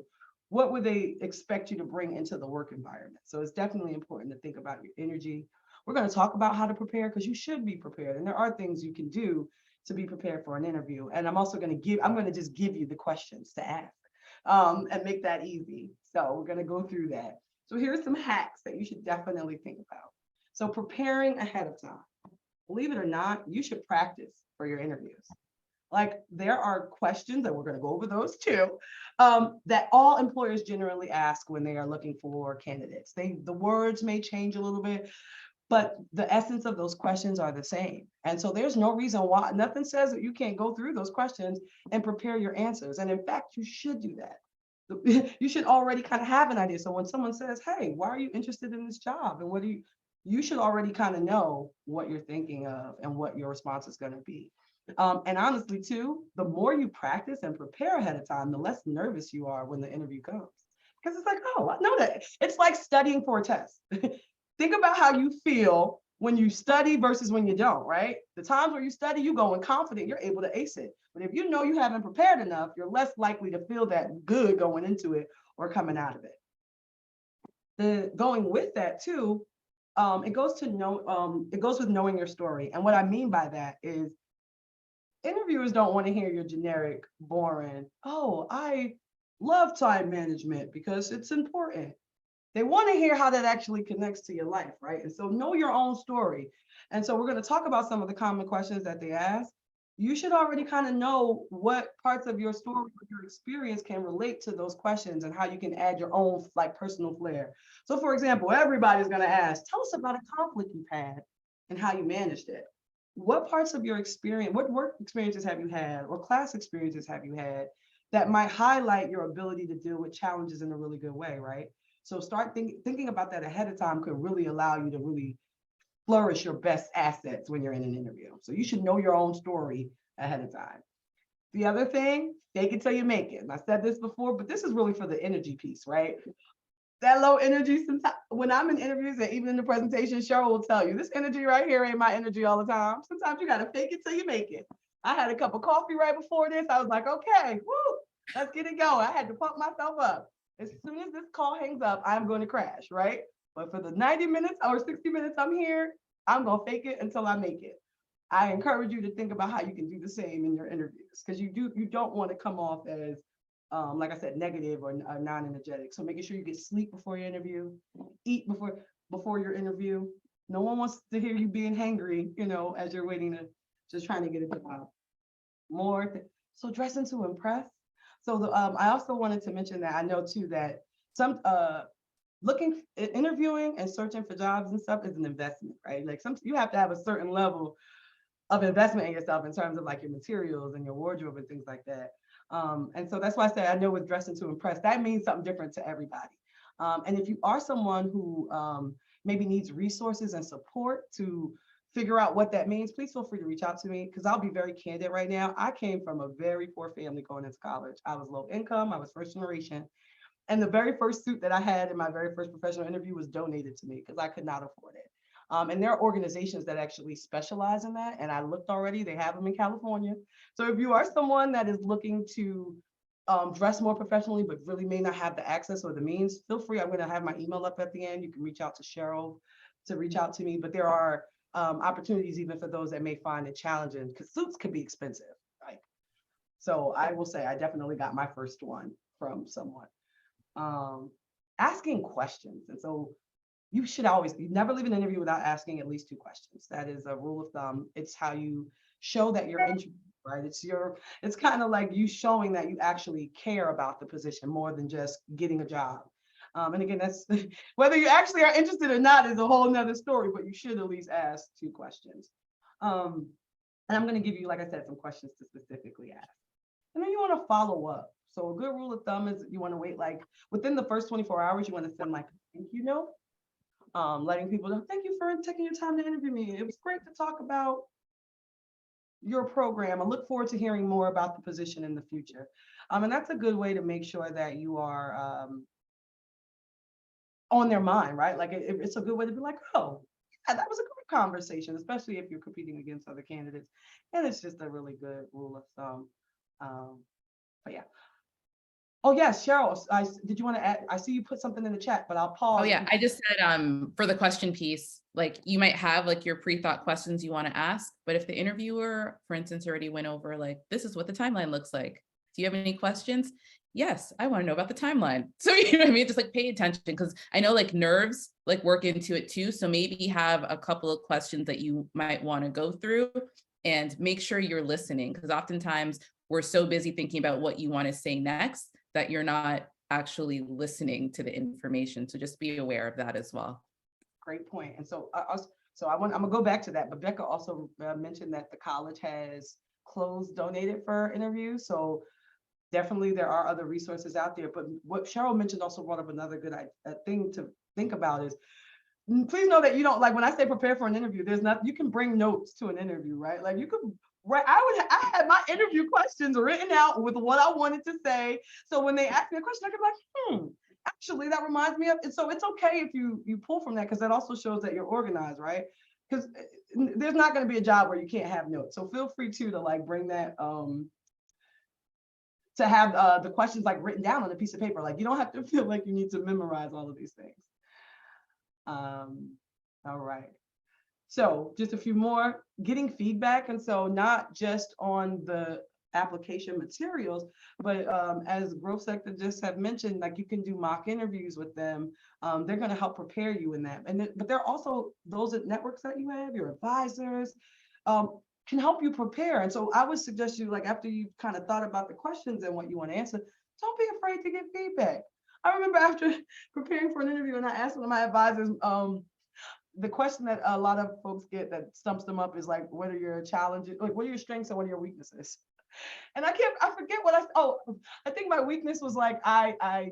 what would they expect you to bring into the work environment? So it's definitely important to think about your energy. We're going to talk about how to prepare because you should be prepared. And there are things you can do to be prepared for an interview. And I'm going to just give you the questions to ask and make that easy. So we're going to go through that. So here's some hacks that you should definitely think about. So preparing ahead of time. Believe it or not, you should practice for your interviews. Like there are questions that we're going to go over those too, that all employers generally ask when they are looking for candidates. The words may change a little bit, but the essence of those questions are the same. And so there's no reason why, nothing says that you can't go through those questions and prepare your answers. And in fact, you should do that. You should already kind of have an idea. So when someone says, hey, why are you interested in this job? And you should already kind of know what you're thinking of and what your response is going to be. And honestly, too, the more you practice and prepare ahead of time, the less nervous you are when the interview comes. Because it's like, oh, I know that. It's like studying for a test. Think about how you feel when you study versus when you don't, right? The times where you study, you go in confident, you're able to ace it. But if you know you haven't prepared enough, you're less likely to feel that good going into it or coming out of it. Going with that, too, it goes with knowing your story. And what I mean by that is interviewers don't want to hear your generic, boring, oh, I love time management because it's important. They want to hear how that actually connects to your life, right? And so know your own story. And so we're going to talk about some of the common questions that they ask. You should already kind of know what parts of your story or your experience can relate to those questions and how you can add your own like personal flair. So for example, everybody's going to ask, tell us about a conflict you've had and how you managed it. What parts of your experience, what work experiences have you had or class experiences have you had that might highlight your ability to deal with challenges in a really good way, right? So start thinking about that ahead of time could really allow you to really flourish your best assets when you're in an interview. So you should know your own story ahead of time. The other thing, fake it till you make it. And I said this before, but this is really for the energy piece, right? That low energy, sometimes when I'm in interviews and even in the presentation, Cheryl will tell you, this energy right here ain't my energy all the time. Sometimes you got to fake it till you make it. I had a cup of coffee right before this. I was like, okay, woo, let's get it going. I had to pump myself up. As soon as this call hangs up, I'm going to crash, right? But for the 90 minutes or 60 minutes I'm here, I'm going to fake it until I make it. I encourage you to think about how you can do the same in your interviews because you don't want to come off as like I said, negative or non-energetic. So making sure you get sleep before your interview, eat before your interview. No one wants to hear you being hangry, as you're waiting to just trying to get a job. So dressing to impress. So I also wanted to mention that I know too that some interviewing and searching for jobs and stuff is an investment, right? Like you have to have a certain level of investment in yourself in terms of like your materials and your wardrobe and things like that. And so that's why I say I know with dressing to impress, that means something different to everybody. And if you are someone who maybe needs resources and support to figure out what that means, please feel free to reach out to me because I'll be very candid right now. I came from a very poor family going into college. I was low income, I was first generation. And the very first suit that I had in my very first professional interview was donated to me because I could not afford it. And there are organizations that actually specialize in that. And I looked already, they have them in California. So if you are someone that is looking to dress more professionally, but really may not have the access or the means, feel free. I'm going to have my email up at the end. You can reach out to Cheryl to reach out to me. But there are opportunities even for those that may find it challenging because suits can be expensive. Right? So I will say I definitely got my first one from someone. Asking questions. And so you never leave an interview without asking at least 2 questions. That is a rule of thumb. It's how you show that you're interested, right? It's kind of like you showing that you actually care about the position more than just getting a job. And again, that's whether you actually are interested or not is a whole nother story, but you should at least ask 2 questions. And I'm going to give you, like I said, some questions to specifically ask. And then you want to follow up. So a good rule of thumb is you want to wait like within the first 24 hours, you want to send like a thank you note, letting people know, thank you for taking your time to interview me. It was great to talk about your program. I look forward to hearing more about the position in the future. And that's a good way to make sure that you are on their mind, right? Like it's a good way to be like, oh, yeah, that was a great conversation, especially if you're competing against other candidates. And it's just a really good rule of thumb. But yeah. Oh yes, Cheryl, did you want to add? I see you put something in the chat, but I'll pause. Oh yeah, I just said for the question piece, like you might have like your pre-thought questions you want to ask, but if the interviewer, for instance, already went over like, this is what the timeline looks like. Do you have any questions? Yes, I want to know about the timeline. So you know what I mean? Just like pay attention, because I know like nerves like work into it too. So maybe have a couple of questions that you might want to go through and make sure you're listening, because oftentimes we're so busy thinking about what you want to say next that you're not actually listening to the information. So just be aware of that as well. Great point. And so I'm gonna go back to that, but Becca also mentioned that the college has clothes donated for interviews. So definitely there are other resources out there. But what Cheryl mentioned also brought up another good thing to think about is, please know that you don't, like when I say prepare for an interview, there's not, you can bring notes to an interview, right? Like you could, right? I had my interview questions written out with what I wanted to say. So when they ask me a question, I could be like, actually that reminds me of, and so it's okay if you pull from that, because that also shows that you're organized, right? Because there's not going to be a job where you can't have notes. So feel free to like bring that, to have the questions like written down on a piece of paper. Like you don't have to feel like you need to memorize all of these things. All right. So just a few more, getting feedback. And so not just on the application materials, but as Growth Sector just have mentioned, like you can do mock interviews with them. They're going to help prepare you in that. And but there are also those networks that you have, your advisors, can help you prepare. And so I would suggest you, like after you kind of thought about the questions and what you want to answer, don't be afraid to get feedback. I remember after preparing for an interview and I asked one of my advisors, the question that a lot of folks get that stumps them up is like, what are your challenges? Like, what are your strengths and what are your weaknesses? And I forget what I think my weakness was like, I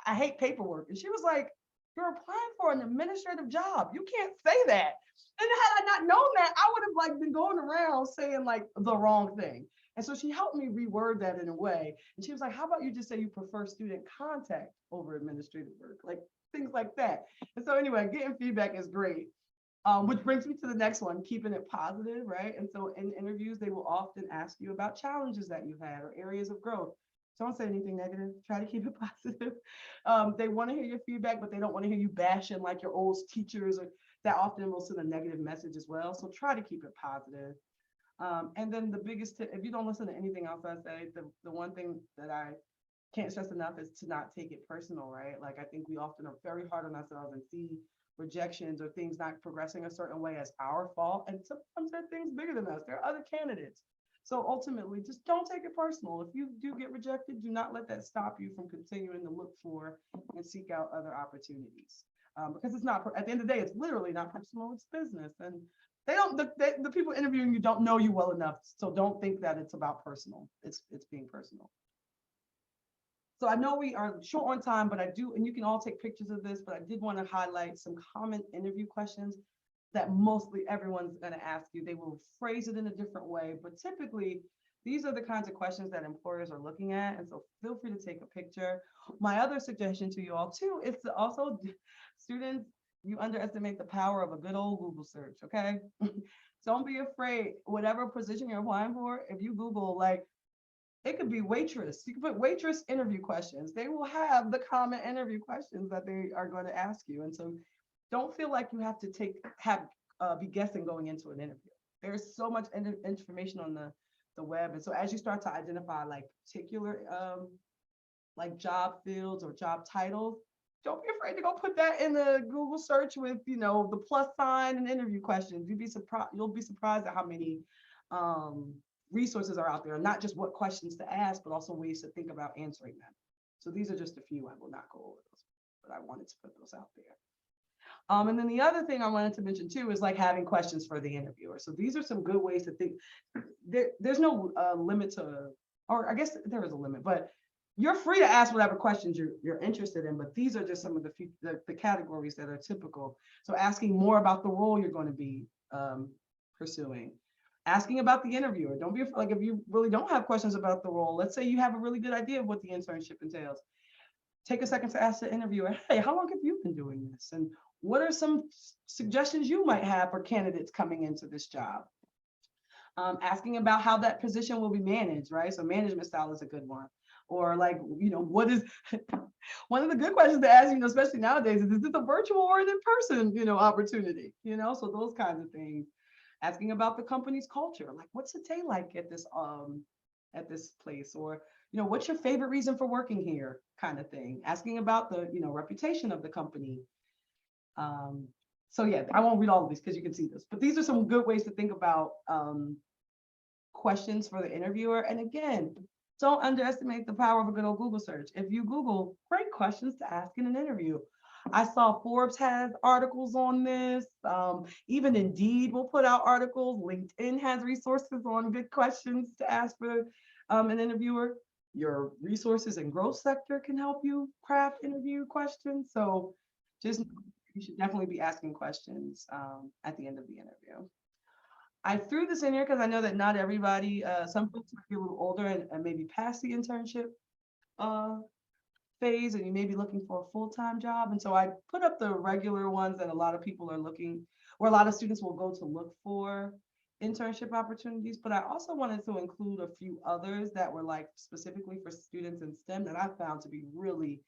hate paperwork. And she was like, you're applying for an administrative job. You can't say that. And had I not known that, I would have like been going around saying like the wrong thing. And so she helped me reword that in a way. And she was like, how about you just say you prefer student contact over administrative work? Like things like that. And so anyway, getting feedback is great. Which brings me to the next one, keeping it positive, right? And so in interviews, they will often ask you about challenges that you've had or areas of growth. Don't say anything negative, try to keep it positive. They want to hear your feedback, but they don't want to hear you bashing like your old teachers, or that often will send a negative message as well. So try to keep it positive. And then the biggest tip, if you don't listen to anything else I say, the one thing that I can't stress enough is to not take it personal, right? Like I think we often are very hard on ourselves and see rejections or things not progressing a certain way as our fault. And sometimes there are things bigger than us. There are other candidates. So ultimately, just don't take it personal. If you do get rejected, do not let that stop you from continuing to look for and seek out other opportunities. Because it's not, at the end of the day, it's literally not personal, it's business. And the people interviewing you don't know you well enough. So don't think that it's about personal. It's being personal. So I know we are short on time, but I do, and you can all take pictures of this, but I did want to highlight some common interview questions that mostly everyone's going to ask you. They will phrase it in a different way, but typically these are the kinds of questions that employers are looking at. And so feel free to take a picture. My other suggestion to you all too is to also, students, you underestimate the power of a good old Google search, okay? Don't be afraid, whatever position you're applying for, if you Google, like, it could be waitress. You can put waitress interview questions. They will have the common interview questions that they are going to ask you. And so don't feel like you have to be guessing going into an interview. There's so much information on the web. And so as you start to identify like particular like job fields or job titles, don't be afraid to go put that in the Google search with, you know, the plus sign and interview questions. You'll be surprised at how many resources are out there, not just what questions to ask, but also ways to think about answering them. So these are just a few. I will not go over those, but I wanted to put those out there. And then the other thing I wanted to mention too is like having questions for the interviewer. So these are some good ways to think. There's no limit to or I guess there is a limit, but you're free to ask whatever questions you're interested in, but these are just some of the categories that are typical. So asking more about the role you're going to be pursuing, asking about the interviewer. Don't be afraid, like if you really don't have questions about the role, let's say you have a really good idea of what the internship entails. Take a second to ask the interviewer, hey, how long have you been doing this? And what are some suggestions you might have for candidates coming into this job? Asking about how that position will be managed, right? So management style is a good one. Or like, what is one of the good questions to ask, especially nowadays, is this a virtual or an in-person, opportunity? So those kinds of things. Asking about the company's culture, like what's the day like at this place, or what's your favorite reason for working here, kind of thing. Asking about the reputation of the company. So yeah, I won't read all of these because you can see this, but these are some good ways to think about questions for the interviewer. And again, don't underestimate the power of a good old Google search. If you Google, great questions to ask in an interview. I saw Forbes has articles on this. Even Indeed will put out articles. LinkedIn has resources on good questions to ask for an interviewer. Your resources and growth sector can help you craft interview questions. So you should definitely be asking questions at the end of the interview. I threw this in here because I know that not everybody, some folks might be a little older and maybe past the internship phase, and you may be looking for a full-time job. And so I put up the regular ones that a lot of people are looking, or a lot of students will go to look for internship opportunities. But I also wanted to include a few others that were like specifically for students in STEM that I found to be really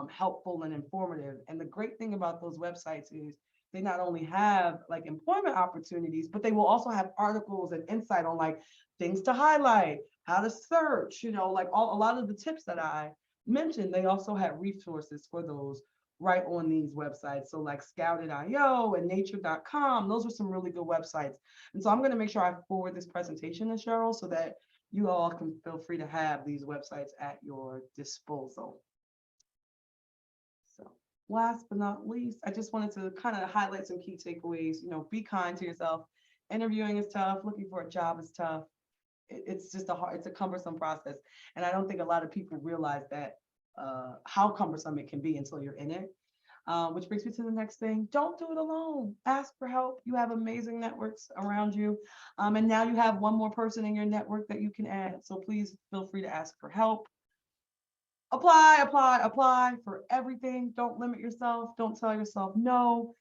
helpful and informative. And the great thing about those websites is they not only have like employment opportunities, but they will also have articles and insight on like things to highlight, how to search, like a lot of the tips that I mentioned. They also have resources for those right on these websites. So like Scouted.io and nature.com, those are some really good websites. And so I'm going to make sure I forward this presentation to Cheryl so that you all can feel free to have these websites at your disposal. Last but not least, I just wanted to kind of highlight some key takeaways. Be kind to yourself. Interviewing is tough. Looking for a job is tough. It's just it's a cumbersome process. And I don't think a lot of people realize that how cumbersome it can be until you're in it. Which brings me to the next thing. Don't do it alone. Ask for help. You have amazing networks around you. And now you have one more person in your network that you can add. So please feel free to ask for help. Apply for everything. Don't limit yourself. Don't tell yourself no.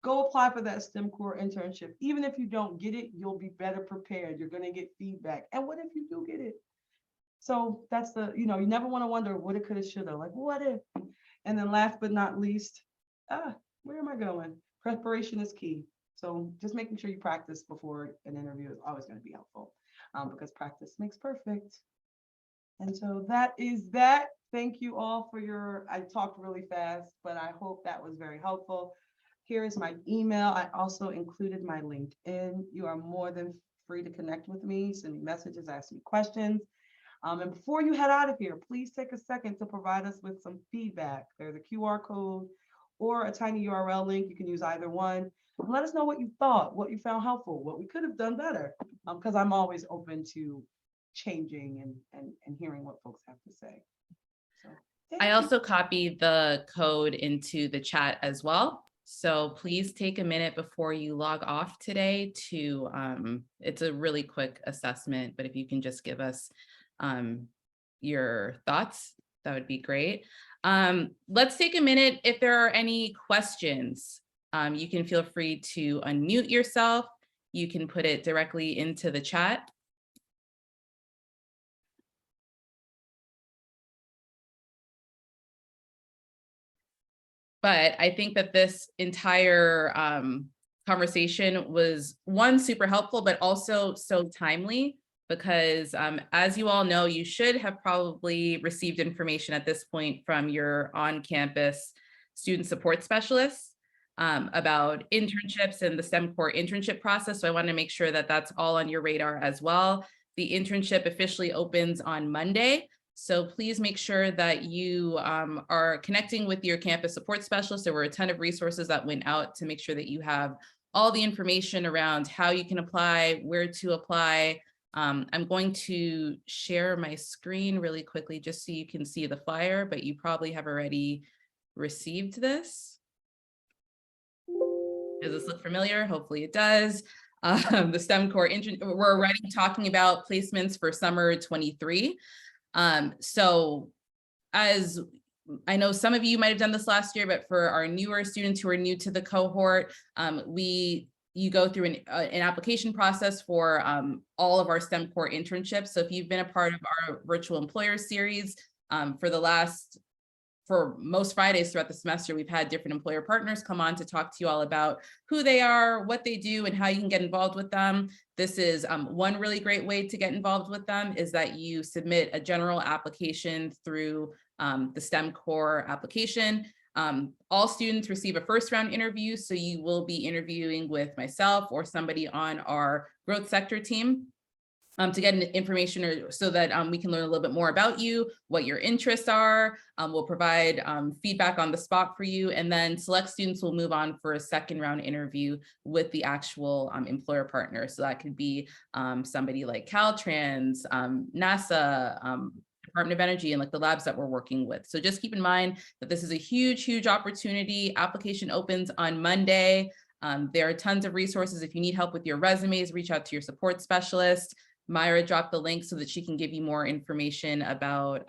Go apply for that STEM core internship. Even if you don't get it, you'll be better prepared. You're going to get feedback. And what if you do get it? So that's you never want to wonder what it could have, should have, like what if? And then last but not least, where am I going? Preparation is key. So just making sure you practice before an interview is always going to be helpful because practice makes perfect. And so that is that. Thank you all for I talked really fast, but I hope that was very helpful. Here is my email. I also included my LinkedIn. You are more than free to connect with me, send me messages, ask me questions. And before you head out of here, please take a second to provide us with some feedback. There's a QR code or a tiny URL link. You can use either one. Let us know what you thought, what you found helpful, what we could have done better, because I'm always open to changing and hearing what folks have to say. So, I also copied the code into the chat as well. So please take a minute before you log off today to, it's a really quick assessment, but if you can just give us your thoughts, that would be great. Let's take a minute. If there are any questions, you can feel free to unmute yourself. You can put it directly into the chat. But I think that this entire conversation was, one, super helpful, but also so timely because as you all know, you should have probably received information at this point from your on-campus student support specialists about internships and the STEM core internship process. So I want to make sure that that's all on your radar as well. The internship officially opens on Monday. So please make sure that you are connecting with your campus support specialist. There were a ton of resources that went out to make sure that you have all the information around how you can apply, where to apply, I'm going to share my screen really quickly just so you can see the flyer, but you probably have already received this. Does this look familiar? Hopefully it does. The STEM core, we're already talking about placements for summer 23. So as I know some of you might have done this last year, but for our newer students who are new to the cohort, you go through an application process for all of our STEM core internships. So if you've been a part of our virtual employer series for most Fridays throughout the semester, we've had different employer partners come on to talk to you all about who they are, what they do, and how you can get involved with them. This is one really great way to get involved with them is that you submit a general application through the STEM core application. All students receive a first round interview, so you will be interviewing with myself or somebody on our growth sector team. To get information so that we can learn a little bit more about you, what your interests are. We'll provide feedback on the spot for you, and then select students will move on for a second round interview with the actual employer partner. So that could be somebody like Caltrans, NASA, Department of Energy, and like the labs that we're working with. So just keep in mind that this is a huge, huge opportunity. Application opens on Monday. There are tons of resources. If you need help with your resumes, reach out to your support specialist. Myra dropped the link so that she can give you more information about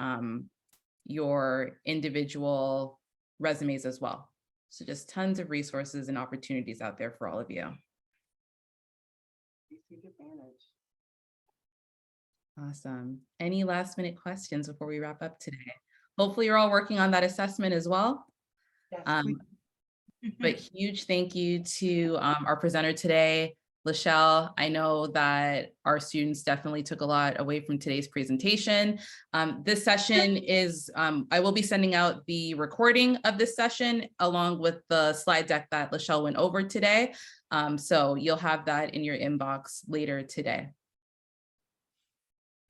your individual resumes as well. So just tons of resources and opportunities out there for all of you. Take advantage. Awesome. Any last minute questions before we wrap up today? Hopefully you're all working on that assessment as well. Yes, But huge thank you to our presenter today, Lachelle. I know that our students definitely took a lot away from today's presentation. This session is, I will be sending out the recording of this session along with the slide deck that Lachelle went over today. So you'll have that in your inbox later today.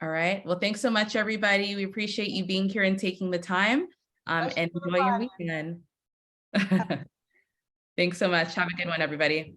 All right, well, thanks so much, everybody. We appreciate you being here and taking the time and enjoy your weekend. Thanks so much. Have a good one, everybody.